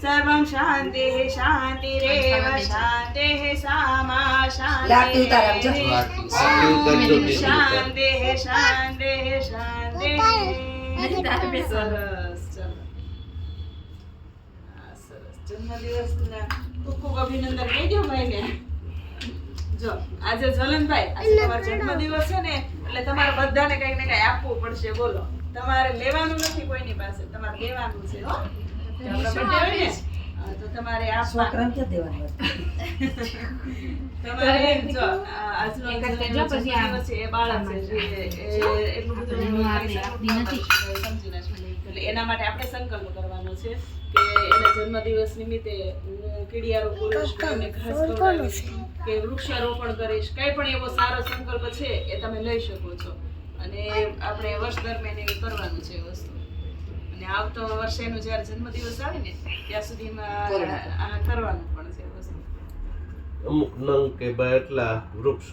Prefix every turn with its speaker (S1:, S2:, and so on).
S1: સર્વં શાંતિઃ શાંતિરેવ શાંતિઃ સામા
S2: લાગતું તારા
S1: શાંતિરેવ શાંતિઃ શાંતિઃ શાંતિઃ. સરસ, ચલો. હા, સરસ. જન્મદિવસના ખૂબ ખૂબ અભિનંદન કહેજો ભાઈને. જો આજે જ્વલનભાઈ, આજે તમારો જન્મદિવસ છે ને, એટલે તમારે બધાને કંઈક ને કંઈક આપવું પડશે. બોલો, તમારે લેવાનું નથી કોઈની પાસે, તમારે દેવાનું છે. હો, આપણા birthday હોય ને, હા, તો તમારે આપવાનું.
S2: છોકરાને ક્યાં દેવાનું હોય?
S1: તમારે જો આજનો જન્મદિવસ છે, એ બાળક છે, એટલું બધું સમજી નથી, એટલે એના માટે આપણે સંકલ્પ કરવાનો છે કે એના જન્મદિવસ નિમિત્તે હું કીડિયારો પૂરીશ, અને ઘાસ ખવડાવીશ, કે વૃક્ષારોપણ કરીશ. કંઈ પણ એવો સારો સંકલ્પ છે એ તમે લઈ શકો છો, અને આપણે વર્ષ દરમિયાન એવું કરવાનું છે વસ્તુ. અને આવતો વર્ષે એનો જ્યારે જન્મદિવસ આવે ને ત્યાં સુધીમાં આ કરવાનું પણ છે વસ્તુ.
S3: અમુક નંગ કે એટલા વૃક્ષ